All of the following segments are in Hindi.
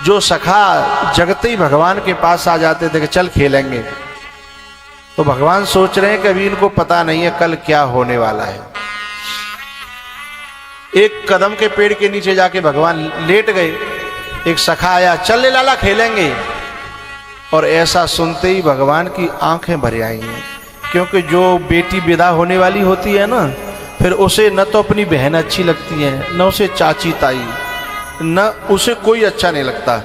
जो सखा जगते ही भगवान के पास आ जाते थे कि चल खेलेंगे, तो भगवान सोच रहे हैं कि अभी इनको पता नहीं है कल क्या होने वाला है। एक कदम के पेड़ के नीचे जाके भगवान लेट गए। एक सखा आया, चल ले लाला खेलेंगे। और ऐसा सुनते ही भगवान की आंखें भर आई हैं, क्योंकि जो बेटी विदा होने वाली होती है ना, फिर उसे न तो अपनी बहन अच्छी लगती है, न उसे चाची ताई, न उसे कोई अच्छा नहीं लगता।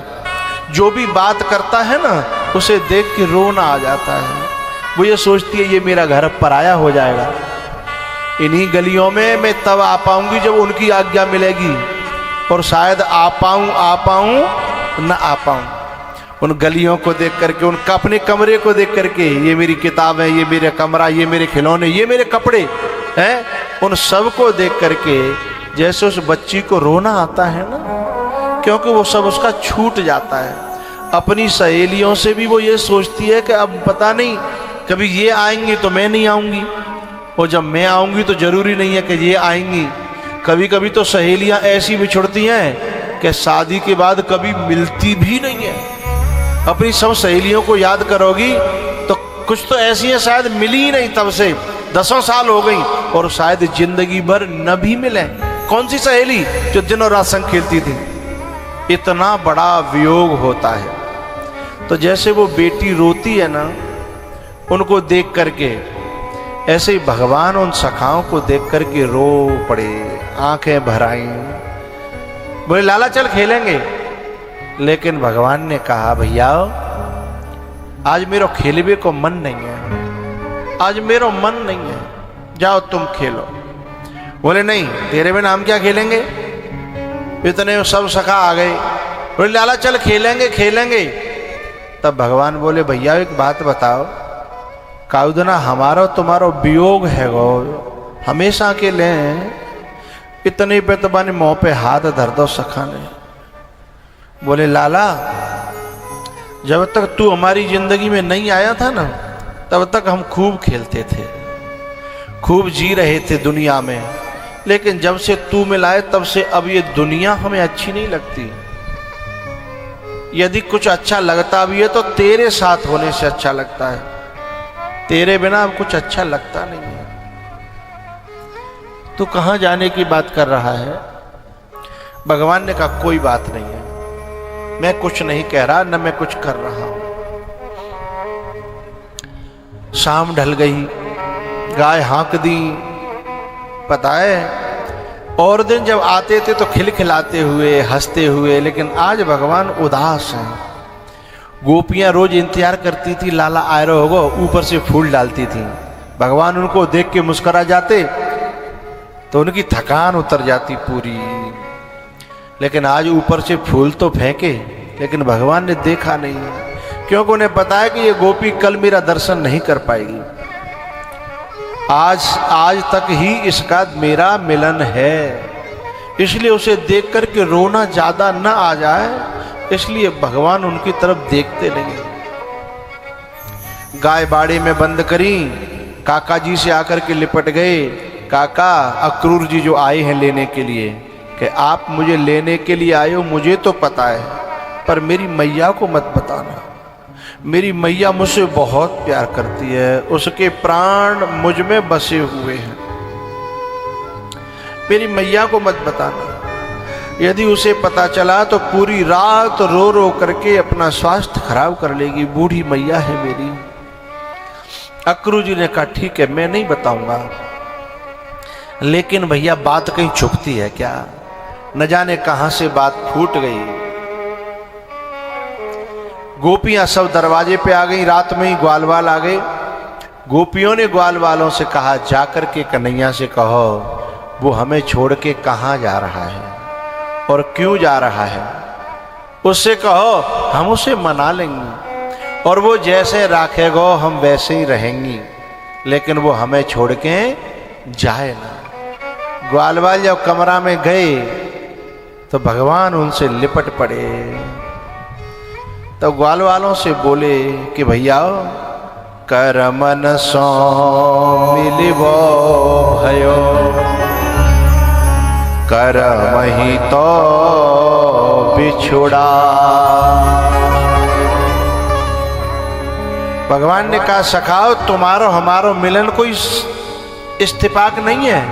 जो भी बात करता है ना, उसे देख के रोना आ जाता है। वो ये सोचती है ये मेरा घर पराया हो जाएगा, इन्हीं गलियों में मैं तब आ पाऊंगी जब उनकी आज्ञा मिलेगी, और शायद आ पाऊं न आ पाऊं। उन गलियों को देख करके, उनका अपने कमरे को देख करके, ये मेरी किताबें, ये मेरा कमरा, ये मेरे खिलौने, ये मेरे कपड़े हैं, उन सब को देख करके जैसे उस बच्ची को रोना आता है ना, क्योंकि वो सब उसका छूट जाता है। अपनी सहेलियों से भी वो ये सोचती है कि अब पता नहीं कभी ये आएंगी तो मैं नहीं आऊंगी, और जब मैं आऊंगी तो जरूरी नहीं है कि ये आएंगी। कभी कभी तो सहेलियां ऐसी बिछुड़ती हैं कि शादी के बाद कभी मिलती भी नहीं है। अपनी सब सहेलियों को याद करोगी तो कुछ तो ऐसी है शायद मिली ही नहीं, तब से 10 साल हो गई, और शायद जिंदगी भर न भी मिले। कौन सी सहेली जो दिन और रात संग खेलती थी? इतना बड़ा वियोग होता है। तो जैसे वो बेटी रोती है ना उनको देख करके, ऐसे ही भगवान उन सखाओं को देख करके रो पड़े, आंखें भर आई, बोले लाला चल खेलेंगे। लेकिन भगवान ने कहा भैया आज मेरा खेलवे को मन नहीं है, आज मेरा मन नहीं है, जाओ तुम खेलो। बोले नहीं, तेरे बिना हम क्या खेलेंगे। इतने सब सखा आ गए, बोले लाला चल खेलेंगे खेलेंगे। तब भगवान बोले भैया एक बात बताओ, काउदना हमारा तुम्हारा वियोग है गो, हमेशा के ले इतने पे तो बने मुंह पे हाथ धर दो सखा ने। बोले लाला जब तक तू हमारी जिंदगी में नहीं आया था ना, तब तक हम खूब खेलते थे, खूब जी रहे थे दुनिया में, लेकिन जब से तू मिलाए तब से अब ये दुनिया हमें अच्छी नहीं लगती। यदि कुछ अच्छा लगता भी है तो तेरे साथ होने से अच्छा लगता है, तेरे बिना अब कुछ अच्छा लगता नहीं है। तू कहां जाने की बात कर रहा है। भगवान ने कहा कोई बात नहीं है, मैं कुछ नहीं कह रहा, न मैं कुछ कर रहा हूं। शाम ढल गई, गाय हाँक दी। पता है और दिन जब आते थे तो खिलखिलाते हुए, हंसते हुए, लेकिन आज भगवान उदास हैं। गोपियां रोज इंतजार करती थी लाला आ रहा होगा, ऊपर से फूल डालती थी। भगवान उनको देख के मुस्कुरा जाते तो उनकी थकान उतर जाती पूरी। लेकिन आज ऊपर से फूल तो फेंके, लेकिन भगवान ने देखा नहीं, क्योंकि उन्हें पता है कि ये गोपी कल मेरा दर्शन नहीं कर पाएगी। आज तक ही इसका मेरा मिलन है, इसलिए उसे देख करके रोना ज्यादा न आ जाए, इसलिए भगवान उनकी तरफ देखते नहीं। गाय बाड़े में बंद करी, काका जी से आकर के लिपट गए। काका अक्रूर जी जो आए हैं लेने के लिए, कि आप मुझे लेने के लिए आए हो मुझे तो पता है, पर मेरी मैया को मत बताना। मेरी मैया मुझसे बहुत प्यार करती है, उसके प्राण मुझ में बसे हुए हैं, मेरी मैया को मत बताना। यदि उसे पता चला तो पूरी रात रो रो करके अपना स्वास्थ्य खराब कर लेगी, बूढ़ी मैया है मेरी। अक्रूर जी ने कहा ठीक है मैं नहीं बताऊंगा, लेकिन भैया बात कहीं छुपती है क्या। न जाने कहां से बात फूट गई। गोपियां सब दरवाजे पे आ गई, रात में ही ग्वालवाल आ गए। गोपियों ने ग्वाल वालों से कहा जाकर के कन्हैया से कहो वो हमें छोड़ के कहां जा रहा है और क्यों जा रहा है। उससे कहो हम उसे मना लेंगे और वो जैसे राखेगो हम वैसे ही रहेंगी, लेकिन वो हमें छोड़ के जाए ना। ग्वालवाल जब कमरा में गए तो भगवान उनसे लिपट पड़े। तो ग्वाल वालों से बोले कि भैया कर मन सो मिलिबो भयो, कर मही तो बिछोड़ा। भगवान ने कहा सखाओ तुम्हारो हमारो मिलन कोई इत्तेफाक नहीं है,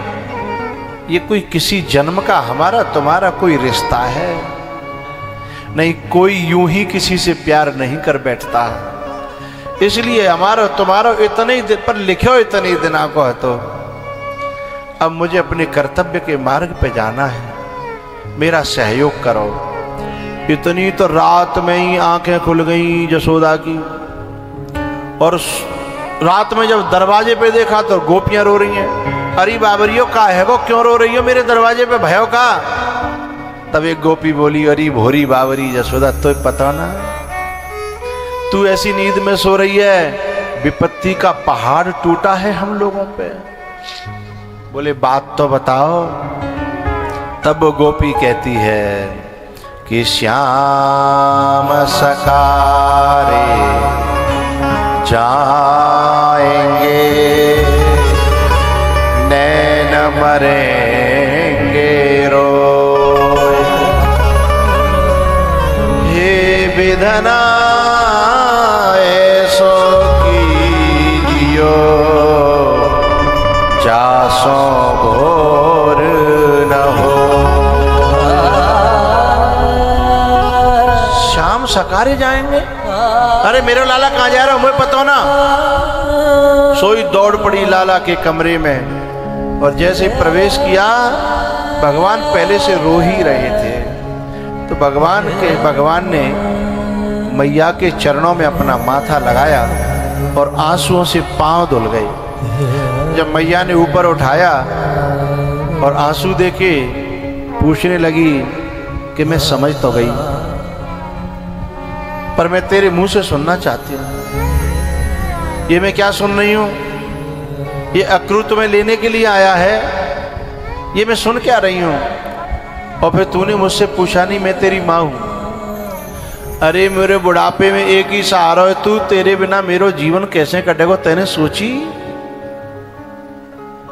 ये कोई किसी जन्म का हमारा तुम्हारा कोई रिश्ता है नहीं, कोई यूं ही किसी से प्यार नहीं कर बैठता, इसलिए हमारा तुम्हारा इतने ही दिन पर लिखो, इतने ही दिना को है। तो अब मुझे अपने कर्तव्य के मार्ग पे जाना है, मेरा सहयोग करो। इतनी तो रात में ही आंखें खुल गई यशोदा की, और रात में जब दरवाजे पे देखा तो गोपियां रो रही हैं। अरे बाबरियो का है वो, क्यों रो रही हो मेरे दरवाजे पे भयो का? तब एक गोपी बोली अरे भोरी बाबरी यशोदा तो पता ना, तू ऐसी नींद में सो रही है, विपत्ति का पहाड़ टूटा है हम लोगों पे। बोले बात तो बताओ। तब वो गोपी कहती है कि श्याम सकारे जाएंगे, नैन मरेंगे रोए, हे विधना ऐसो कीजियो, जासो घोर न हो। शाम सकारे जाएंगे? अरे मेरे लाला कहाँ जा रहा हो, मुझे पता ना। सोई दौड़ पड़ी लाला के कमरे में, और जैसे प्रवेश किया भगवान पहले से रो ही रहे थे, तो भगवान ने मैया के चरणों में अपना माथा लगाया और आंसुओं से पांव धुल गए। जब मैया ने ऊपर उठाया और आंसू देखे पूछने लगी कि मैं समझ तो गई, पर मैं तेरे मुंह से सुनना चाहती हूं। ये मैं क्या सुन रही हूं? ये अक्रूर में लेने के लिए आया है, ये मैं सुन क्या रही हूं? और फिर तूने मुझसे पूछा नहीं मैं तेरी माँ हूं। अरे मेरे बुढ़ापे में एक ही सहारा है तू, तेरे बिना मेरो जीवन कैसे कटेगा तैने सोची?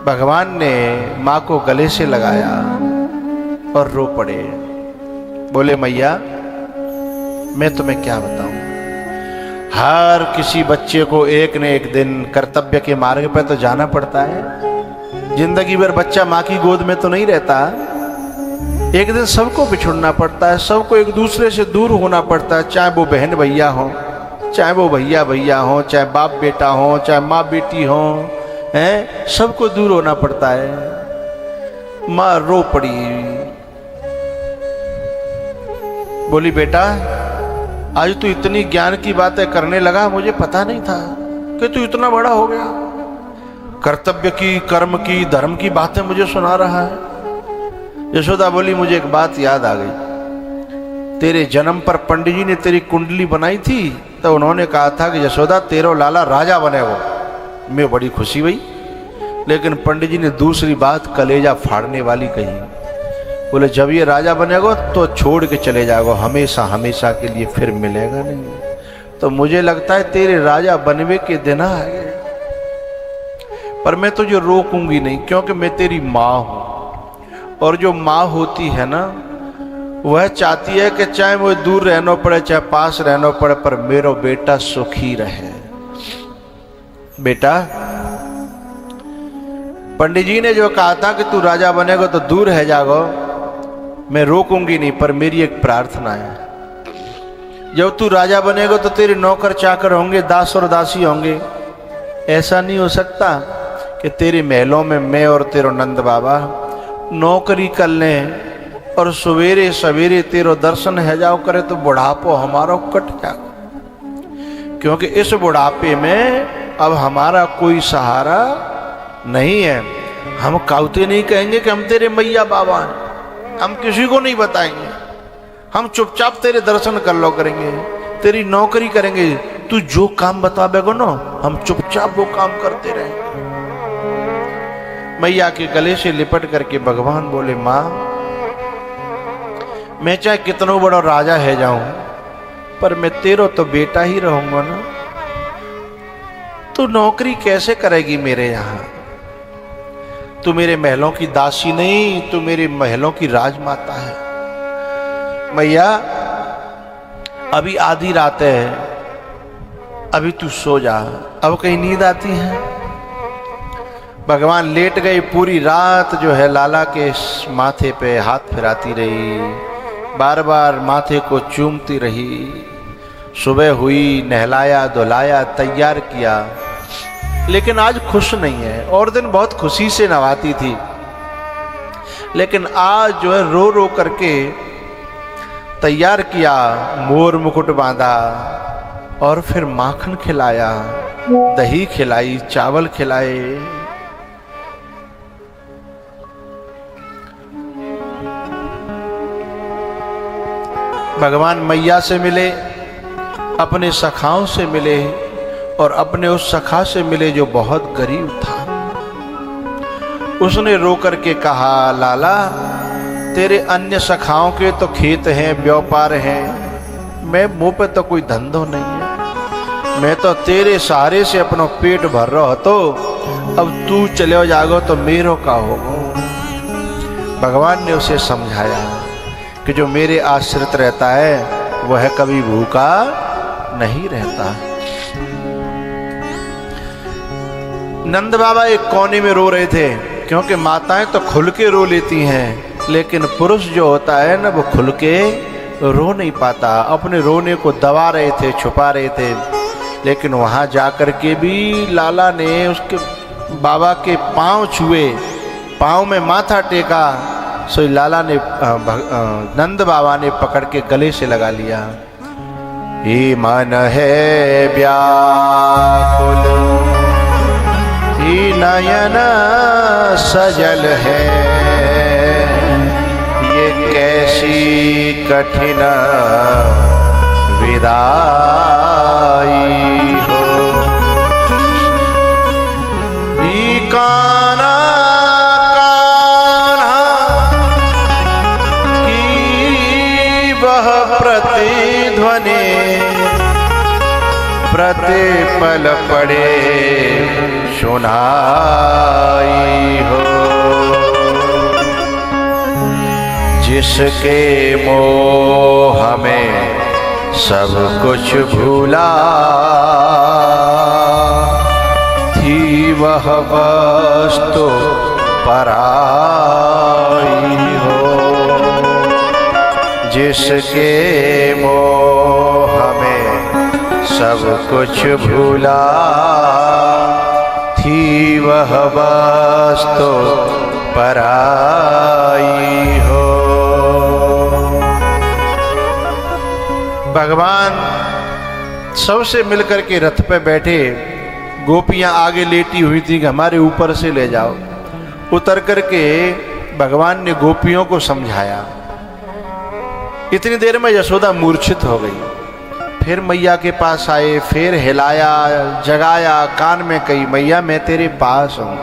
भगवान ने माँ को गले से लगाया और रो पड़े। बोले मैया मैं तुम्हें क्या बताऊं, हर किसी बच्चे को एक न एक दिन कर्तव्य के मार्ग पर तो जाना पड़ता है। जिंदगी भर बच्चा माँ की गोद में तो नहीं रहता, एक दिन सबको बिछुड़ना पड़ता है, सबको एक दूसरे से दूर होना पड़ता है, चाहे वो बहन भैया हो, चाहे वो भैया भैया हो, चाहे बाप बेटा हो, चाहे माँ बेटी हो, हैं, सबको दूर होना पड़ता है। माँ रो पड़ी, बोली बेटा आज तू इतनी ज्ञान की बातें करने लगा, मुझे पता नहीं था कि तू इतना बड़ा हो गया, कर्तव्य की, कर्म की, धर्म की बातें मुझे सुना रहा है। यशोदा बोली मुझे एक बात याद आ गई, तेरे जन्म पर पंडित जी ने तेरी कुंडली बनाई थी, तो उन्होंने कहा था कि यशोदा तेरो लाला राजा बनेगा। मैं बड़ी खुशी हुई, लेकिन पंडित जी ने दूसरी बात कलेजा फाड़ने वाली कही। बोले जब ये राजा बनेगा तो छोड़ के चले जाएगा, हमेशा हमेशा के लिए फिर मिलेगा नहीं। तो मुझे लगता है तेरे राजा बनवे के दिन आ गए, पर मैं तुझे रोकूंगी नहीं, क्योंकि मैं तेरी माँ हूं, और जो माँ होती है ना वह चाहती है कि चाहे वो दूर रहना पड़े चाहे पास रहना पड़े, पर मेरा बेटा सुखी रहे। बेटा पंडित जी ने जो कहा था कि तू राजा बनेगा तो दूर रह जाओ, मैं रोकूंगी नहीं, पर मेरी एक प्रार्थना है, जब तू राजा बनेगा तो तेरे नौकर चाकर होंगे, दास और दासी होंगे। ऐसा नहीं हो सकता कि तेरे महलों में मैं और तेरो नंद बाबा नौकरी कर लें और सवेरे सवेरे तेरो दर्शन है जाओ करे तो बुढ़ापो हमारा कट जाओ, क्योंकि इस बुढ़ापे में अब हमारा कोई सहारा नहीं है। हम काउते नहीं कहेंगे कि हम तेरे मैया बाबा हैं, हम किसी को नहीं बताएंगे, हम चुपचाप तेरे दर्शन कर लो करेंगे, तेरी नौकरी करेंगे, तू जो काम बतावेगा ना हम चुपचाप वो काम करते रहेंगे। मैया के गले से लिपट करके भगवान बोले माँ मैं चाहे कितनो बड़ा राजा है जाऊं, पर मैं तेरो तो बेटा ही रहूंगा ना। तू नौकरी कैसे करेगी मेरे यहां? तू मेरे महलों की दासी नहीं, तू मेरे महलों की राजमाता है। मैया अभी आधी रात है, अभी तू सो जा। अब कहीं नींद आती है? भगवान लेट गए। पूरी रात जो है लाला के माथे पे हाथ फिराती रही, बार बार माथे को चूमती रही। सुबह हुई, नहलाया धुलाया, तैयार किया, लेकिन आज खुश नहीं है। और दिन बहुत खुशी से नवाती थी, लेकिन आज जो है रो रो करके तैयार किया, मोर मुकुट बांधा और फिर माखन खिलाया, दही खिलाई, चावल खिलाए। भगवान मैया से मिले, अपने सखाओं से मिले, और अपने उस सखा से मिले जो बहुत गरीब था। उसने रो करके कहा, लाला तेरे अन्य सखाओं के तो खेत हैं, व्यापार हैं, मैं मुंह पे तो कोई धंधो नहीं है। मैं तो तेरे सहारे से अपना पेट भर रहा, तो अब तू चले जागो तो मेरो का होगा। भगवान ने उसे समझाया कि जो मेरे आश्रित रहता है वह कभी भूखा नहीं रहता। नंद बाबा एक कोने में रो रहे थे, क्योंकि माताएं तो खुल के रो लेती हैं, लेकिन पुरुष जो होता है ना, वो खुल के रो नहीं पाता। अपने रोने को दबा रहे थे, छुपा रहे थे। लेकिन वहां जाकर के भी लाला ने उसके बाबा के पांव छुए, पांव में माथा टेका। सो लाला ने नंद बाबा ने पकड़ के गले से लगा लिया। ये मन है व्याकुल, ये नयन सजल है, ये कैसी कठिन विदाई हो। ये कान्हा की वह प्रतिध्वनि प्रतिपल पड़े सुनाई हो। जिसके मोह में सब कुछ भूला, थी वह वस्तु पराई हो। जिसके मोह में सब कुछ भूला, थी वह वस्तु पराई हो। भगवान सबसे मिलकर के रथ पे बैठे, गोपियां आगे लेटी हुई थी कि हमारे ऊपर से ले जाओ। उतर करके भगवान ने गोपियों को समझाया। इतनी देर में यशोदा मूर्छित हो गई। फिर मैया के पास आए, फिर हिलाया, जगाया, कान में कही, मैया मैं तेरे पास हूं,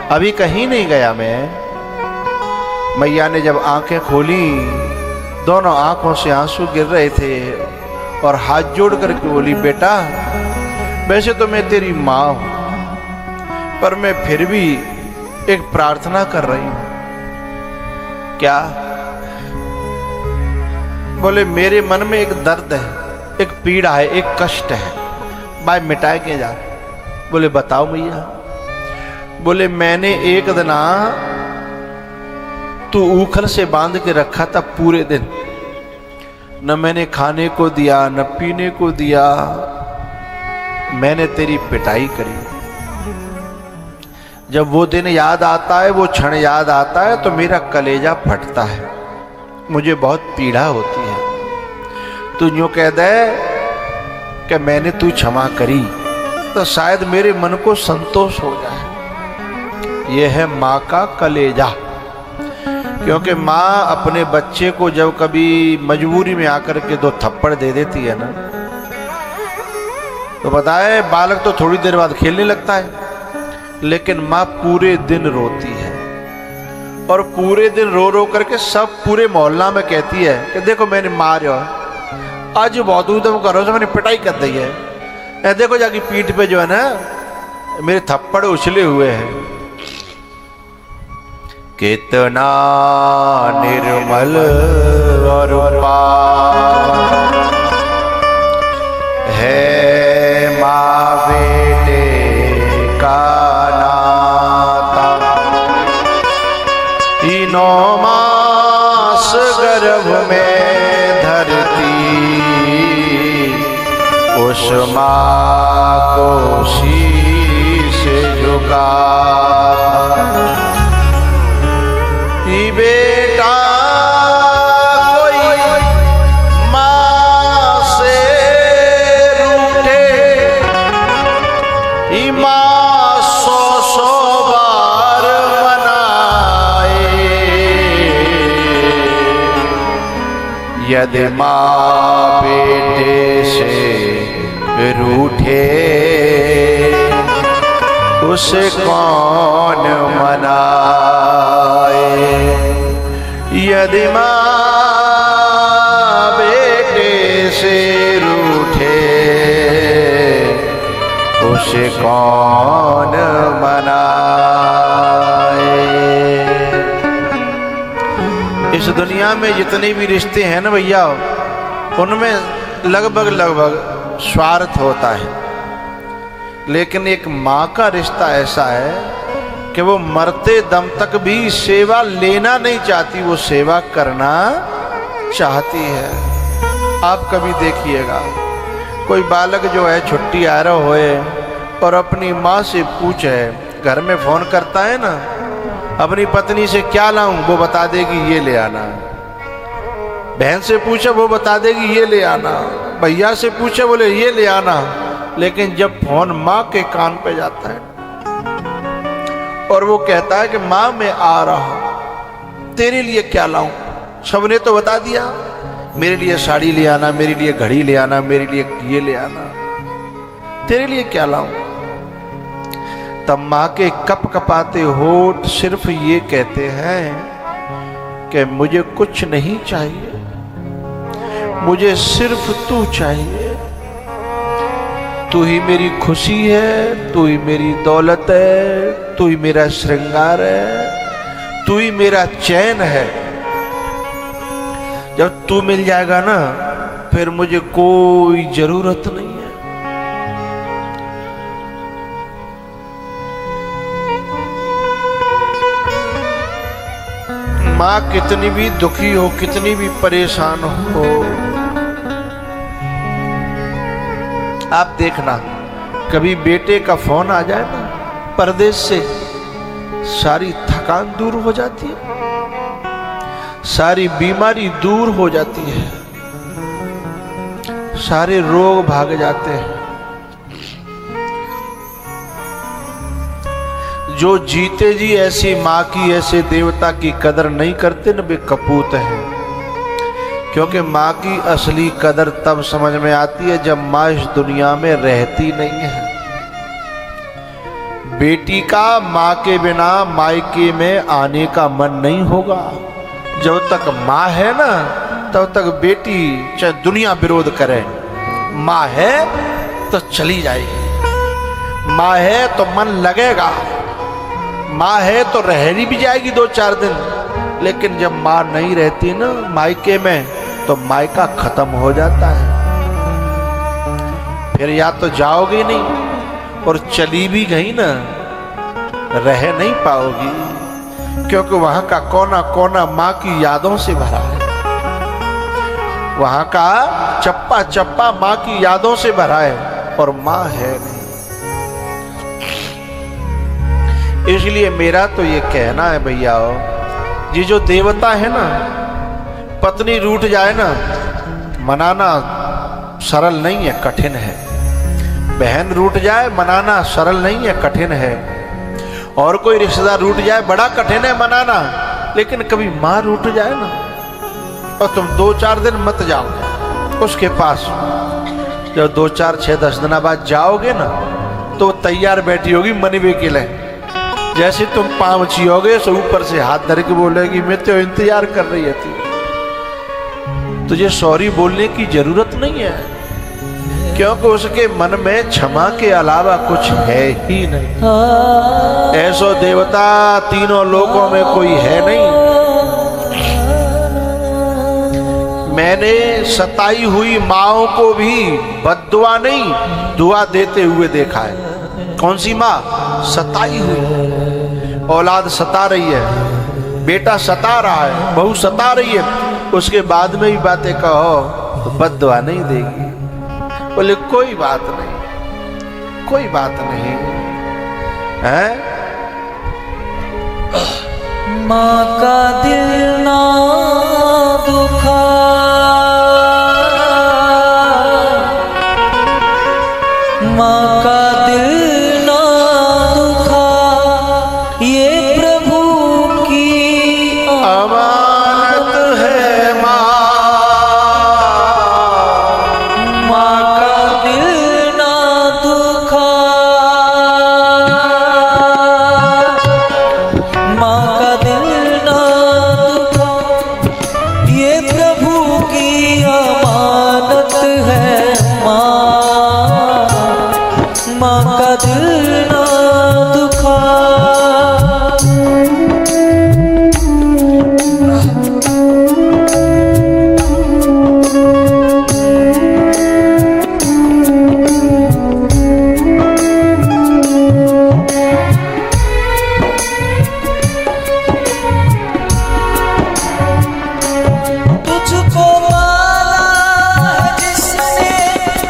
अभी कहीं नहीं गया मैं। मैया ने जब आंखें खोली, दोनों आंखों से आंसू गिर रहे थे, और हाथ जोड़ करके बोली, बेटा वैसे तो मैं तेरी माँ हूं, पर मैं फिर भी एक प्रार्थना कर रही हूं। क्या? बोले मेरे मन में एक दर्द है, एक पीड़ा है, एक कष्ट है, भाई मिटाए के जा। बोले बताओ मैया। बोले मैंने एक दिन तू ऊखल से बांध के रखा था पूरे दिन, न मैंने खाने को दिया न पीने को दिया, मैंने तेरी पिटाई करी। जब वो दिन याद आता है, वो क्षण याद आता है, तो मेरा कलेजा फटता है, मुझे बहुत पीड़ा होती है। तू यूं कह दे कि मैंने तू क्षमा करी, तो शायद मेरे मन को संतोष हो जाए। यह है माँ का कलेजा। क्योंकि माँ अपने बच्चे को जब कभी मजबूरी में आकर के 2 थप्पड़ दे देती है ना, तो बताए बालक तो थोड़ी देर बाद खेलने लगता है, लेकिन माँ पूरे दिन रोती है, और पूरे दिन रो रो करके सब पूरे मोहल्ला में कहती है कि देखो मैंने मारा, आज बहुत उदम करो तो मैंने पिटाई कर दी है, देखो जाके पीठ पे जो है ना मेरे थप्पड़ उछले हुए हैं। कितना निर्मल और पार माँ को शीश झुका बेटा कोई माँ से रूठे, माँ 100 बार मनाए। यदि माँ बेटे से रूठे उसे कौन मनाए। यदि माँ बेटे से रूठे उसे कौन मनाए। इस दुनिया में जितने भी रिश्ते हैं ना भैया, उनमें लगभग स्वार्थ होता है, लेकिन एक माँ का रिश्ता ऐसा है कि वो मरते दम तक भी सेवा लेना नहीं चाहती, वो सेवा करना चाहती है। आप कभी देखिएगा कोई बालक जो है छुट्टी आ रहा होए और अपनी माँ से पूछे, घर में फोन करता है ना, अपनी पत्नी से क्या लाऊं, वो बता देगी ये ले आना। बहन से पूछे वो बता देगी ये ले आना। भैया से पूछे बोले ये ले आना। लेकिन जब फोन माँ के कान पे जाता है और वो कहता है कि माँ मैं आ रहा हूं, तेरे लिए क्या लाऊं, सबने तो बता दिया, मेरे लिए साड़ी ले आना, मेरे लिए घड़ी ले आना, मेरे लिए ये ले आना, तेरे लिए क्या लाऊं। तब माँ के कप कपाते होठ सिर्फ ये कहते हैं कि मुझे कुछ नहीं चाहिए, मुझे सिर्फ तू चाहिए। तू ही मेरी खुशी है, तू ही मेरी दौलत है, तू ही मेरा श्रृंगार है, तू ही मेरा चैन है। जब तू मिल जाएगा ना फिर मुझे कोई जरूरत नहीं है। माँ कितनी भी दुखी हो, कितनी भी परेशान हो, आप देखना कभी बेटे का फोन आ जाए ना परदेश से, सारी थकान दूर हो जाती है, सारी बीमारी दूर हो जाती है, सारे रोग भाग जाते हैं। जो जीते जी ऐसी माँ की, ऐसे देवता की कदर नहीं करते न, वे कपूत हैं। क्योंकि माँ की असली कदर तब समझ में आती है जब माँ इस दुनिया में रहती नहीं है। बेटी का माँ के बिना मायके में आने का मन नहीं होगा। जब तक माँ है ना तब तक बेटी चाहे दुनिया विरोध करे, माँ है तो चली जाएगी, माँ है तो मन लगेगा, माँ है तो रहनी भी जाएगी 2-4 दिन। लेकिन जब माँ नहीं रहती ना मायके में तो मायका खत्म हो जाता है। फिर या तो जाओगी नहीं, और चली भी गई ना रह नहीं पाओगी, क्योंकि वहां का कोना कोना माँ की यादों से भरा है, वहां का चप्पा चप्पा माँ की यादों से भरा है, और माँ है नहीं। इसलिए मेरा तो ये कहना है भैया, ये जो देवता है ना, पत्नी रूठ जाए ना मनाना सरल नहीं है, कठिन है। बहन रूठ जाए मनाना सरल नहीं है, कठिन है। और कोई रिश्तेदार रूठ जाए बड़ा कठिन है मनाना। लेकिन कभी माँ रूठ जाए ना, और तुम 2-4 दिन मत जाओ उसके पास, जब 2-4-6-10 दिन बाद जाओगे ना तो तैयार बैठी होगी मनवे के लिए। जैसे तुम पाँव छियोगे तो ऊपर से हाथ धर के बोलेगी मैं तो इंतजार कर रही थी। तुझे सॉरी बोलने की जरूरत नहीं है, क्योंकि उसके मन में क्षमा के अलावा कुछ है ही नहीं। ऐसो देवता तीनों लोकों में कोई है नहीं। मैंने सताई हुई माँओं को भी बद्दुआ नहीं दुआ देते हुए देखा है। कौन सी माँ? सताई हुई। औलाद सता रही है, बेटा सता रहा है, बहू सता रही है, उसके बाद में भी बातें कहो तो बद्दुआ नहीं देगी। बोले कोई बात नहीं, कोई बात नहीं है। माँ का दिल ना दुखा, माँ का दिल ना दुखा, ये प्रभु की अमानत है माँ। माँ का दिल ना दुखा, माँ का दिल ना दुखा, ये प्रभु की अमानत है माँ। माँ का दिल ना दुखा। तुझको पाला है जिसने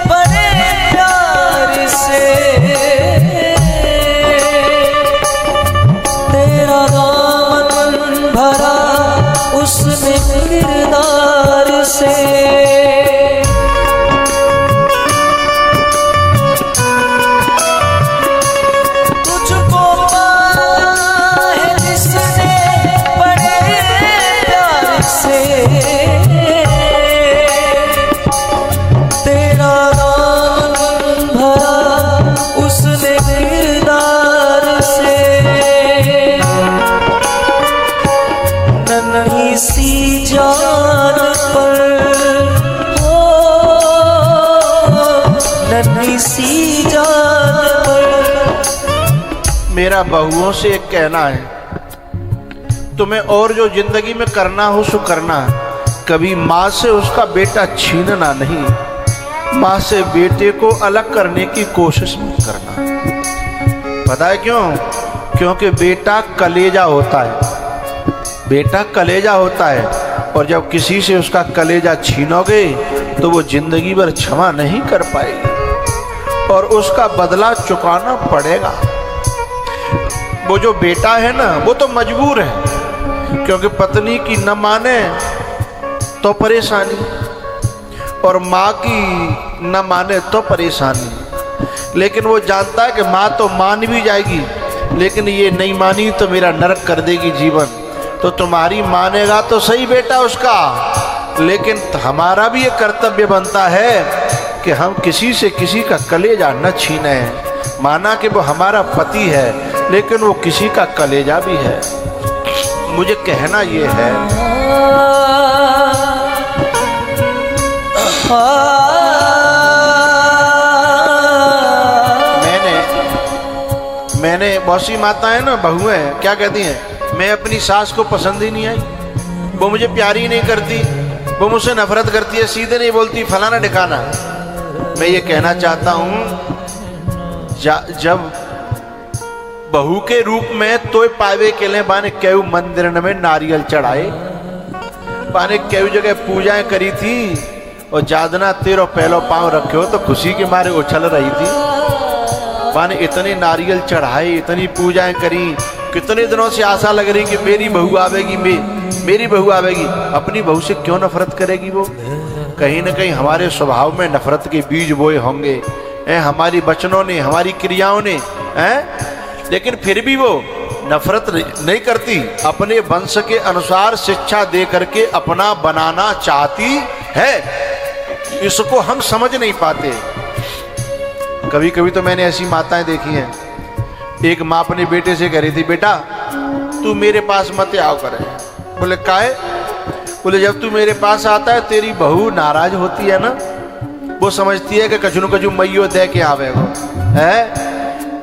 बड़े प्यार से, तेरा दामन भरा उसने किरदार से। तुझको पाला है जिसने बड़े प्यार से, तेरा दामन भरा उसने किरदार से। नन्ही सी जान पर हो, नन्ही सी जान पर। मेरा बहुओं से एक कहना है, तुम्हें और जो जिंदगी में करना हो सो करना, कभी माँ से उसका बेटा छीनना नहीं, माँ से बेटे को अलग करने की कोशिश मत करना। पता है क्यों? क्योंकि बेटा कलेजा होता है, बेटा कलेजा होता है, और जब किसी से उसका कलेजा छीनोगे तो वो जिंदगी भर क्षमा नहीं कर पाएगी और उसका बदला चुकाना पड़ेगा। वो जो बेटा है ना, वो तो मजबूर है, क्योंकि पत्नी की न माने तो परेशानी, और माँ की न माने तो परेशानी। लेकिन वो जानता है कि माँ तो मान भी जाएगी, लेकिन ये नहीं मानी तो मेरा नरक कर देगी जीवन। तो तुम्हारी मानेगा तो सही बेटा उसका, लेकिन हमारा भी ये कर्तव्य बनता है कि हम किसी से किसी का कलेजा न छीने। माना कि वो हमारा पति है, लेकिन वो किसी का कलेजा भी है। मुझे कहना ये है, मैंने बहुत सी माताएं ना, बहुएं क्या कहती हैं, मैं अपनी सास को पसंद ही नहीं आई, वो मुझे प्यारी नहीं करती, वो मुझसे नफरत करती है, सीधे नहीं बोलती, फलाना ठिकाना। मैं ये कहना चाहता हूँ, जब बहू के रूप में तोय पावे के लिए बाने केव मंदिर में नारियल चढ़ाए, बाने केव जगह पूजाएं करी थी, और जादना तेरो पहलो पांव रखे हो तो खुशी के मारे उछल रही थी। बाने इतने नारियल चढ़ाए, इतनी पूजाएं करी, कितने दिनों से आशा लग रही कि मेरी बहू आवेगी, मेरी बहू आवेगी। अपनी बहू से क्यों नफरत करेगी वो? कहीं ना कहीं हमारे स्वभाव में नफरत के बीज बोए होंगे, हमारी वचनों ने, हमारी क्रियाओं ने, लेकिन फिर भी वो नफरत नहीं करती, अपने वंश के अनुसार शिक्षा दे करके अपना बनाना चाहती है। इसको हम समझ नहीं पाते। कभी कभी तो मैंने ऐसी माताएं देखी हैं, एक माँ अपने बेटे से कह रही थी, बेटा तू मेरे पास मत आओ करे। बोले काहे? बोले जब तू मेरे पास आता है तेरी बहू नाराज होती है ना, वो समझती है कि कछु न कछु मैयो दे के आवेगो है,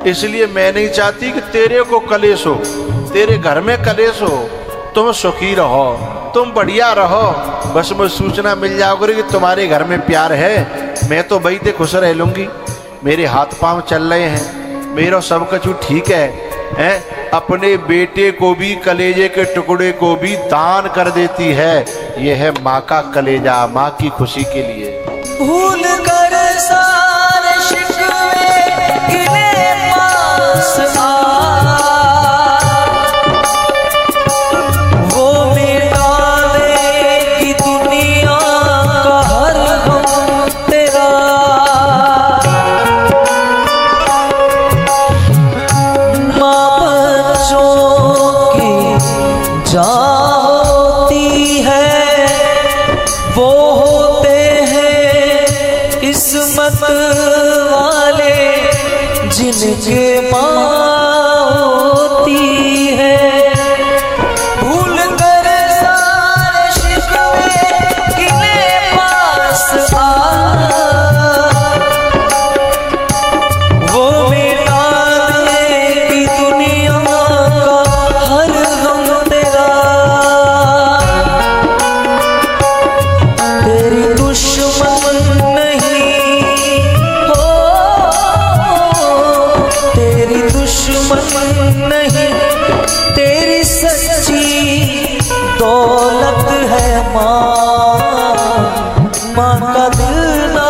इसलिए मैं नहीं चाहती कि तेरे को कलेश हो, तेरे घर में कलेश हो, तुम सुखी रहो, तुम बढ़िया रहो, बस मुझे सूचना मिल जाओगे कि तुम्हारे घर में प्यार है, मैं तो भाई ते खुश रह लूँगी, मेरे हाथ पांव चल रहे हैं, मेरा सब कुछ ठीक है, अपने बेटे को भी, कलेजे के टुकड़े को भी दान कर देती है। यह है माँ का कलेजा, माँ की खुशी के लिए। भूल कर सा पास आ, वो मिटा देगी दुनिया का हर गम तेरा। माँ बच्चों की जान होती है, वो होते हैं किस्मत वाले जिनके माँ होती है। भूल कर सारे शिकवे गिले पास आ, वो मिटा देगी दुनिया का हर गम तेरा। तेरी दुश्मन नहीं हो, तेरी दुश्मन नहीं, तेरी सच्ची दौलत है माँ, माँ का दिल ना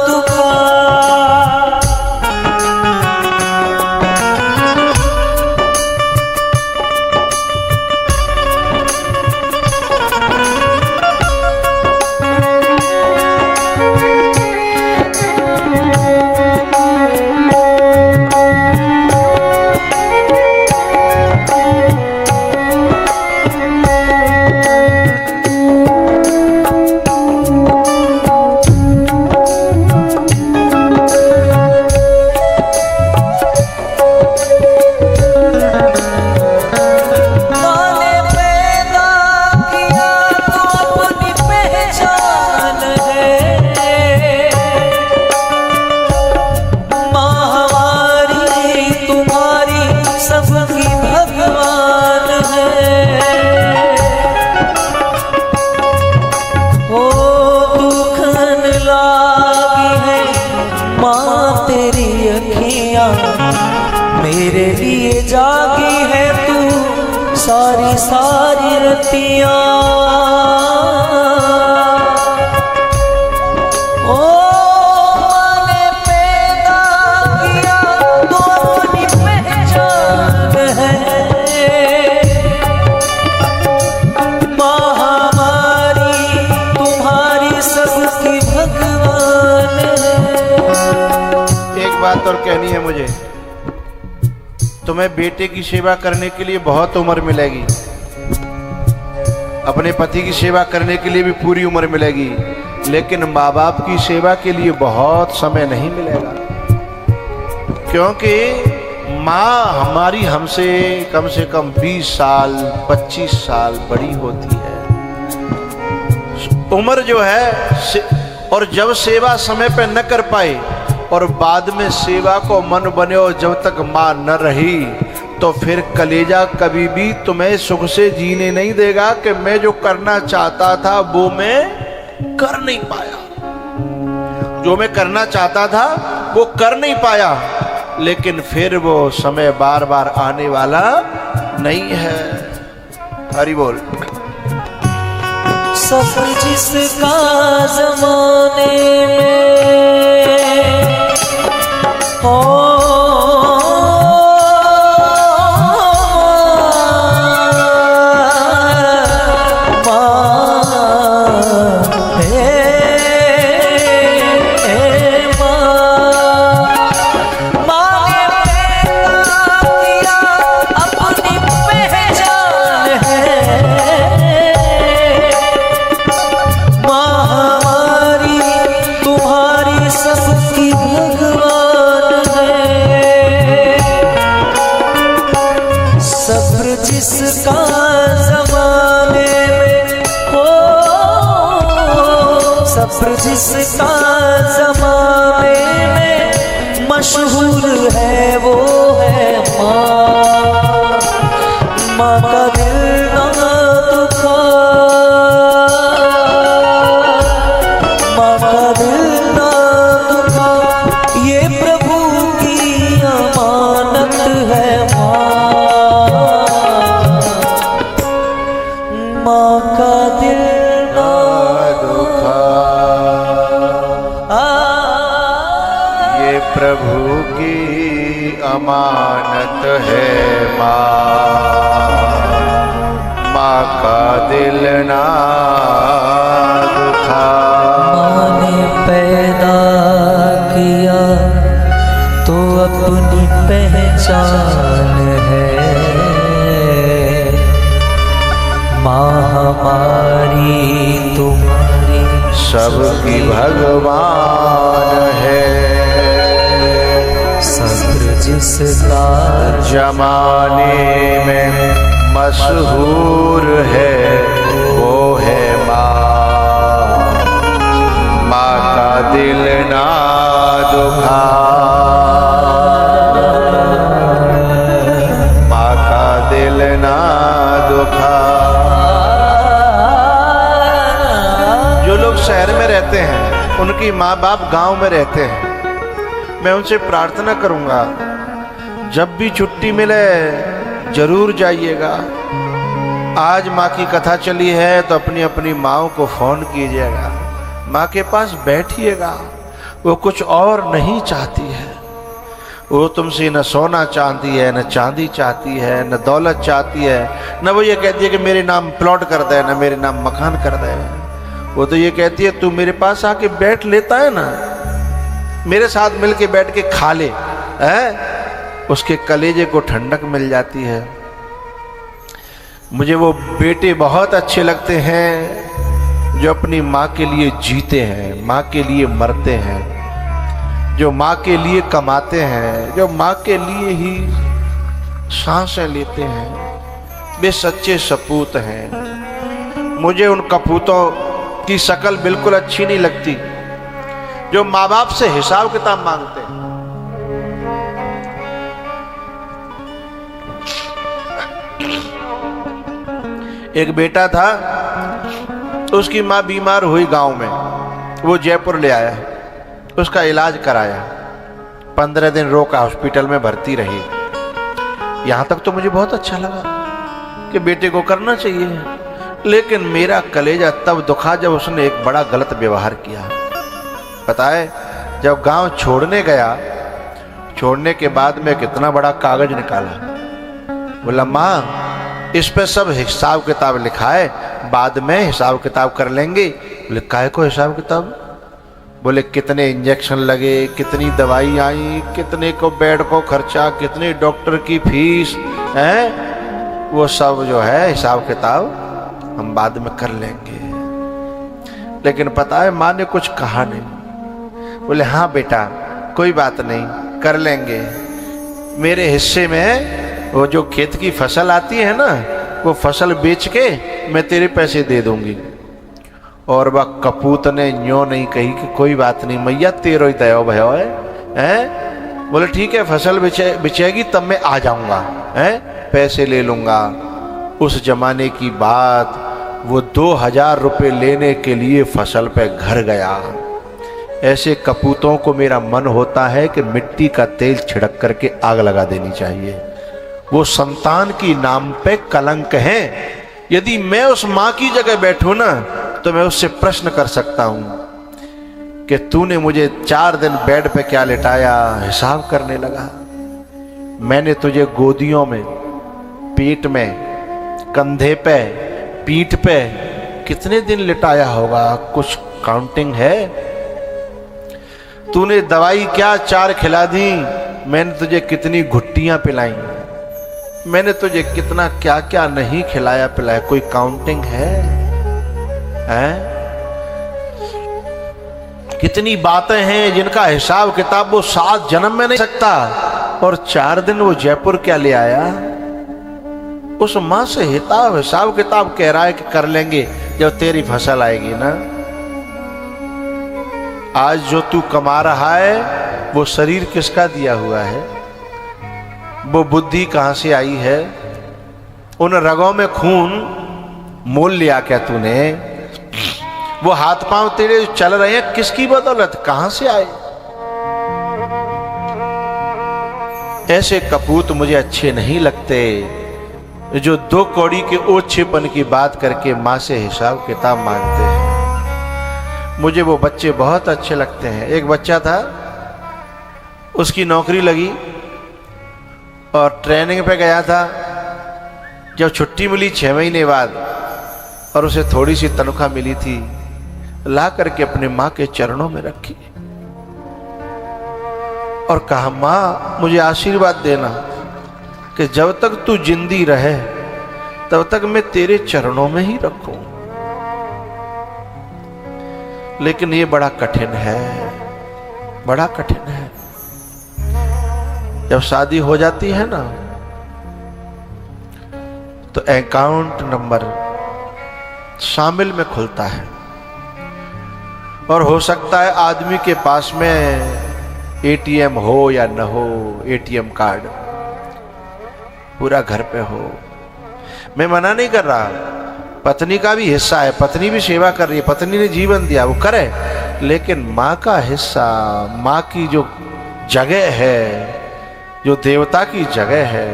दुखा। मेरे लिए जागी है तू सारी सारी रतियां। ओ मैंने पैदा किया तो अपनी पहचान है, माँ हमारी तुम्हारी सबकी भगवान है। एक बात और कहनी है मुझे, तुम्हें बेटे की सेवा करने के लिए बहुत उम्र मिलेगी, अपने पति की सेवा करने के लिए भी पूरी उम्र मिलेगी, लेकिन माँ बाप की सेवा के लिए बहुत समय नहीं मिलेगा। क्योंकि माँ हमारी हमसे कम से कम 20 साल 25 साल बड़ी होती है। उम्र जो है, और जब सेवा समय पे न कर पाए और बाद में सेवा को मन बने और जब तक माँ न रही, तो फिर कलेजा कभी भी तुम्हें सुख से जीने नहीं देगा कि मैं जो करना चाहता था वो मैं कर नहीं पाया, जो मैं करना चाहता था वो कर नहीं पाया। लेकिन फिर वो समय बार बार आने वाला नहीं है। हरि बोल। सब जिसका ज़माने में हो, जिसका ज़माने में हो, सब्र जिसका ज़माने में मशहूर है वो है माँ। माँ का दिल ना दुखा, माँ का दिल ना दुखा, ये प्रभु की अमानत है माँ का दिल ना दुखा। ये प्रभु की अमानत है माँ का दिल ना दुखा। माँ ने पैदा किया तो अपनी पहचान है, माँ हमारी तुम्हारी सबकी भगवान है। सब्र जिसका जमाने में मशहूर है वो है माँ का दिल ना दुखा। माँ का दिल ना दुखा। जो लोग शहर में रहते हैं उनकी माँ बाप गांव में रहते हैं, मैं उनसे प्रार्थना करूंगा जब भी छुट्टी मिले जरूर जाइएगा। आज माँ की कथा चली है तो अपनी अपनी माँओं को फोन कीजिएगा, माँ के पास बैठिएगा। वो कुछ और नहीं चाहती है, वो तुमसे न सोना चाहती है, न चांदी चाहती है, न दौलत चाहती है, न वो ये कहती है कि मेरे नाम प्लॉट कर दे, न मेरे नाम मकान कर दे। वो तो ये कहती है तू मेरे पास आके बैठ लेता है ना, मेरे साथ मिलके बैठ के खा ले, है? उसके कलेजे को ठंडक मिल जाती है। मुझे वो बेटे बहुत अच्छे लगते हैं जो अपनी माँ के लिए जीते हैं, माँ के लिए मरते हैं, जो माँ के लिए कमाते हैं, जो माँ के लिए ही सांसें लेते हैं। वे सच्चे सपूत हैं। मुझे उन कपूतों की शक्ल बिल्कुल अच्छी नहीं लगती जो माँ बाप से हिसाब किताब मांगते हैं। एक बेटा था, उसकी माँ बीमार हुई गांव में, वो जयपुर ले आया, उसका इलाज कराया, 15 दिन रोका, हॉस्पिटल में भर्ती रही। यहां तक तो मुझे बहुत अच्छा लगा कि बेटे को करना चाहिए, लेकिन मेरा कलेजा तब दुखा जब उसने एक बड़ा गलत व्यवहार किया। पता है, जब गांव छोड़ने गया, छोड़ने के बाद में कितना बड़ा कागज निकाला, बोला माँ इस पे सब हिसाब किताब लिखा है, बाद में हिसाब किताब कर लेंगे। बोले काहे को हिसाब किताब? बोले कितने इंजेक्शन लगे, कितनी दवाई आई, कितने को बेड को खर्चा, कितने डॉक्टर की फीस है, वो सब जो है हिसाब किताब हम बाद में कर लेंगे। लेकिन पता है माँ ने कुछ कहा नहीं। बोले हाँ बेटा कोई बात नहीं, कर लेंगे। मेरे हिस्से में वो जो खेत की फसल आती है ना, वो फसल बेच के मैं तेरे पैसे दे दूंगी। और वह कपूत ने न्यो नहीं कही कि कोई बात नहीं मैया, तेरो ही दया भयो है। बोले ठीक है, फसल बिचेगी तब मैं आ जाऊंगा, है पैसे ले लूंगा। उस जमाने की बात, वो 2000 रुपये लेने के लिए फसल पे घर गया। ऐसे कपूतों को मेरा मन होता है कि मिट्टी का तेल छिड़क करके आग लगा देनी चाहिए। वो संतान की नाम पे कलंक है। यदि मैं उस माँ की जगह बैठूं ना, तो मैं उससे प्रश्न कर सकता हूं कि तूने मुझे 4 दिन बेड पे क्या लिटाया, हिसाब करने लगा। मैंने तुझे गोदियों में, पेट में, कंधे पे, पीठ पे कितने दिन लिटाया होगा, कुछ काउंटिंग है? तूने दवाई क्या 4 खिला दी, मैंने तुझे कितनी घुट्टियां पिलाई, मैंने तुझे कितना क्या क्या नहीं खिलाया पिलाया, कोई काउंटिंग है? कितनी बातें हैं जिनका हिसाब किताब वो 7 जन्म में नहीं सकता, और 4 दिन वो जयपुर क्या ले आया? उस माँ से हिसाब किताब कह रहा है कि कर लेंगे जब तेरी फसल आएगी ना। आज जो तू कमा रहा है वो शरीर किसका दिया हुआ है? वो बुद्धि कहां से आई है? उन रगों में खून मोल लिया क्या तूने? वो हाथ पांव तेरे चल रहे हैं किसकी बदौलत, कहां से आए? ऐसे कपूत मुझे अच्छे नहीं लगते जो 2 कौड़ी के ओछेपन की बात करके माँ से हिसाब किताब मांगते हैं। मुझे वो बच्चे बहुत अच्छे लगते हैं। एक बच्चा था, उसकी नौकरी लगी, और ट्रेनिंग पे गया था। जब छुट्टी मिली 6 महीने बाद और उसे थोड़ी सी तनख्वाह मिली थी, ला करके अपने माँ के चरणों में रखी और कहा, माँ मुझे आशीर्वाद देना कि जब तक तू जिंदी रहे तब तक मैं तेरे चरणों में ही रखूं। लेकिन ये बड़ा कठिन है, बड़ा कठिन है। जब शादी हो जाती है ना तो अकाउंट नंबर शामिल में खुलता है और हो सकता है आदमी के पास में एटीएम हो या न हो, एटीएम कार्ड पूरा घर पे हो। मैं मना नहीं कर रहा, पत्नी का भी हिस्सा है, पत्नी भी सेवा कर रही है, पत्नी ने जीवन दिया, वो करे, लेकिन माँ का हिस्सा, माँ की जो जगह है, जो देवता की जगह है।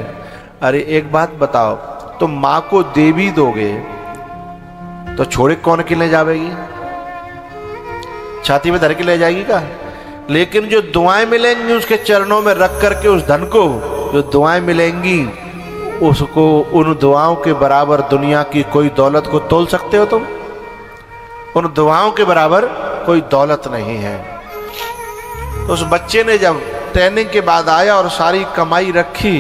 अरे एक बात बताओ, तुम माँ को देवी दोगे तो छोड़े कौन के ले जावेगी? छाती पे धर के ले जाएगी का? लेकिन जो दुआएं मिलेंगी उसके चरणों में रख करके, उस धन को जो दुआएं मिलेंगी उसको, उन दुआओं के बराबर दुनिया की कोई दौलत को तोल सकते हो तुम? उन दुआओं के बराबर कोई दौलत नहीं है। तो उस बच्चे ने जब ट्रेनिंग के बाद आया और सारी कमाई रखी,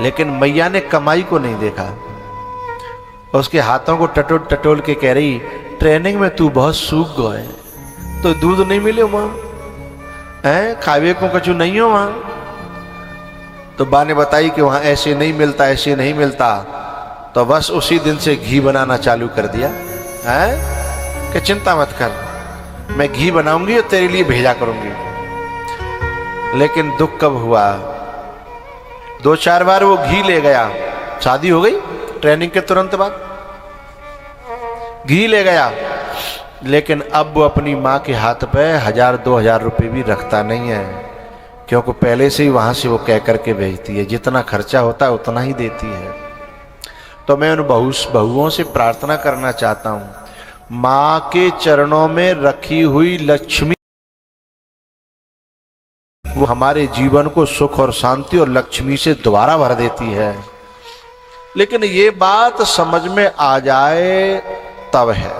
लेकिन मैया ने कमाई को नहीं देखा। उसके हाथों को टटोल टटोल के कह रही, ट्रेनिंग में तू बहुत सूख गए, तो दूध नहीं मिले वहां है, खावे को कछु नहीं हो वहां। तो बा ने बताई कि वहां ऐसे नहीं मिलता, ऐसे नहीं मिलता। तो बस उसी दिन से घी बनाना चालू कर दिया है कि चिंता मत कर, मैं घी बनाऊंगी और तेरे लिए भेजा करूंगी। लेकिन दुख कब हुआ, 2-4 बार वो घी ले गया, शादी हो गई ट्रेनिंग के तुरंत बाद, घी ले गया, लेकिन अब वो अपनी माँ के हाथ पे 1000-2000 रुपए भी रखता नहीं है, क्योंकि पहले से ही वहां से वो कह करके भेजती है, जितना खर्चा होता है उतना ही देती है। तो मैं उन बहुओं से प्रार्थना करना चाहता हूं, माँ के चरणों में रखी हुई लक्ष्मी वो हमारे जीवन को सुख और शांति और लक्ष्मी से दोबारा भर देती है। लेकिन ये बात समझ में आ जाए तब है,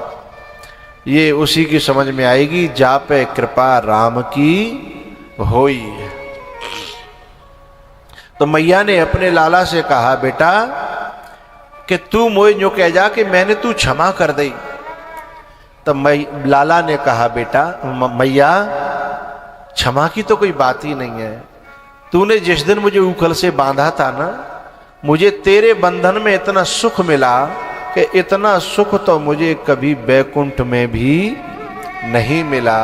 ये उसी की समझ में आएगी जा पे कृपा राम की होई। तो मैया ने अपने लाला से कहा, बेटा कि तू मोए जो कह जा कि मैंने तू क्षमा कर दी। तो लाला ने कहा, बेटा मैया क्षमा की तो कोई बात ही नहीं है, तूने जिस दिन मुझे उखल से बांधा था ना, मुझे तेरे बंधन में इतना सुख मिला कि इतना सुख तो मुझे कभी बैकुंठ में भी नहीं मिला,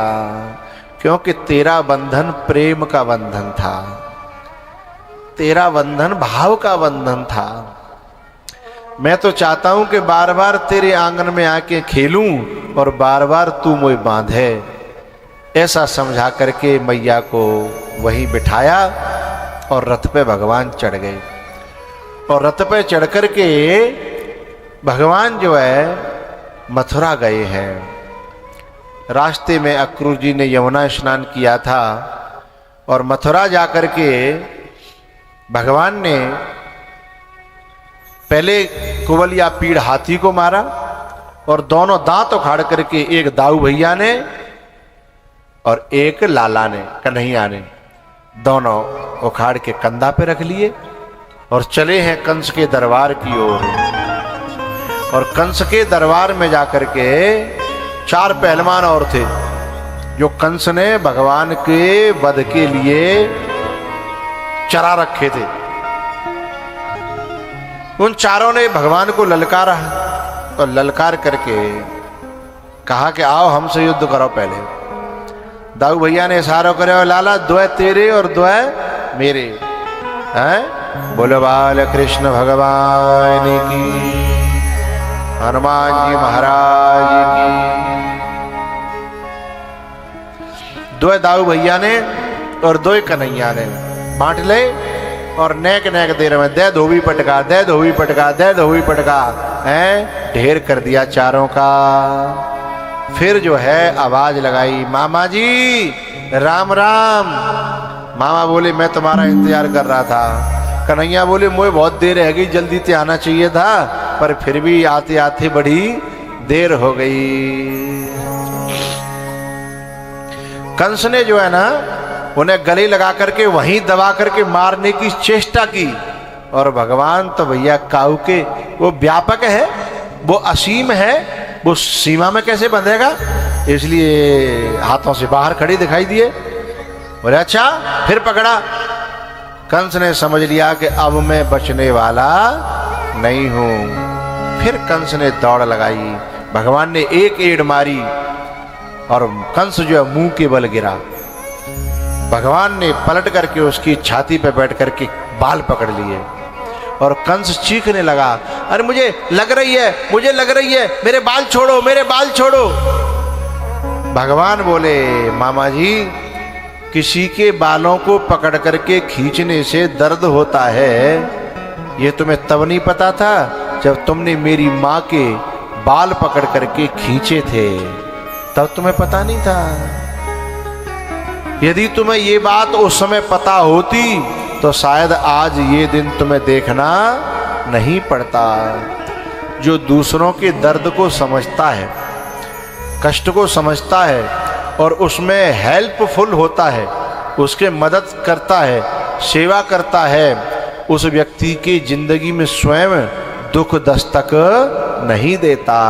क्योंकि तेरा बंधन प्रेम का बंधन था, तेरा बंधन भाव का बंधन था। मैं तो चाहता हूं कि बार बार तेरे आंगन में आके खेलूं और बार बार तू मुझे बांधे। ऐसा समझा करके मैया को वहीं बिठाया और रथ पे भगवान चढ़ गए। और रथ पे चढ़ करके भगवान जो है मथुरा गए हैं। रास्ते में अक्रूर जी ने यमुना स्नान किया था और मथुरा जाकर के भगवान ने पहले कुवलिया पीड़ हाथी को मारा और दोनों दांत उखाड़ करके, एक दाऊ भैया ने और एक लाला ने, कन्हैया ने, दोनों उखाड़ के कंधा पे रख लिए और चले हैं कंस के दरबार की ओर। और कंस के दरबार में जाकर के 4 पहलवान और थे जो कंस ने भगवान के वध के लिए चरा रखे थे। उन चारों ने भगवान को ललकारा और ललकार करके कहा कि आओ हमसे युद्ध करो। पहले दाऊ भैया ने इशारा करे, और लाला द्वय तेरे और द्वय मेरे हैं। बोलो बाल कृष्ण भगवान की, हनुमान जी महाराज की। द्वय दाऊ भैया ने और द्वय कन्हैया ने बांट ले और नेक नेक देर में दे धोबी पटका, दे धोबी पटका, दे धोबी पटका, है ढेर कर दिया चारों का। फिर जो है आवाज लगाई, मामा जी राम राम, मामा बोले मैं तुम्हारा इंतजार कर रहा था। कन्हैया बोले मुझे बहुत देर रह गई, जल्दी से आना चाहिए था, पर फिर भी आते आते बड़ी देर हो गई। कंस ने जो है ना उन्हें गले लगा करके वहीं दबा करके मारने की चेष्टा की, और भगवान तो भैया काऊ के वो व्यापक है, वो असीम है, वो सीमा में कैसे बंधेगा, इसलिए हाथों से बाहर खड़े दिखाई दिए। बोले अच्छा, फिर पकड़ा। कंस ने समझ लिया कि अब मैं बचने वाला नहीं हूं। फिर कंस ने दौड़ लगाई, भगवान ने एक एड़ मारी और कंस जो है मुंह के बल गिरा। भगवान ने पलट करके उसकी छाती पे बैठ करके बाल पकड़ लिए और कंस चीखने लगा, अरे मुझे लग रही है, मुझे लग रही है, मेरे बाल छोड़ो, मेरे बाल छोड़ो। भगवान बोले मामा जी, किसी के बालों को पकड़ करके खींचने से दर्द होता है, ये तुम्हें तब नहीं पता था जब तुमने मेरी माँ के बाल पकड़ करके खींचे थे, तब तुम्हें पता नहीं था। यदि तुम्हें ये बात उस समय पता होती तो शायद आज ये दिन तुम्हें देखना नहीं पड़ता। जो दूसरों के दर्द को समझता है, कष्ट को समझता है और उसमें हेल्पफुल होता है, उसके मदद करता है, सेवा करता है, उस व्यक्ति की जिंदगी में स्वयं दुख दस्तक नहीं देता।